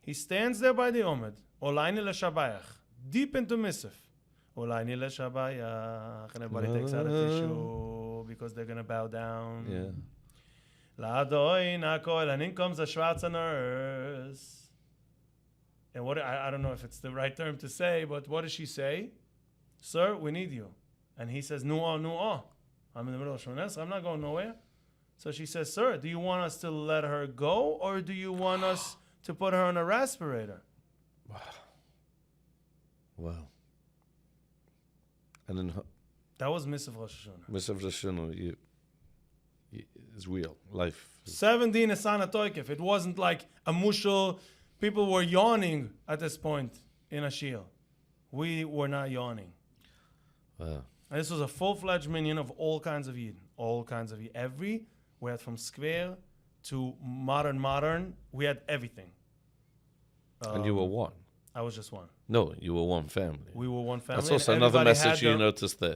He stands there by the Omed, Olayni l'shabayach, deep into Mesef. Olayni l'shabayach, and everybody takes out a tissue because they're going to bow down. Yeah. La'adoi na'kol, and in comes a schwarzer nurse. And what, I don't know if it's the right term to say, but what does she say? Sir, we need you. And he says, no. I'm in the middle of Shmones, I'm not going nowhere. So she says, sir, do you want us to let her go, or do you want us to put her on a respirator? Wow. And then That was Mesef Rosh Hashanah. Mesef Rosh Hashanah, is real. Life. 17 Asana Toikef. It wasn't like a mushal. People were yawning at this point in a shield. We were not yawning. Wow. And this was a full-fledged minyan of all kinds of Yidden. All kinds of Yidden. We had from square to modern. We had everything. And you were one. I was just one. No, you were one family. We were one family. That's also and another everybody message had you noticed there.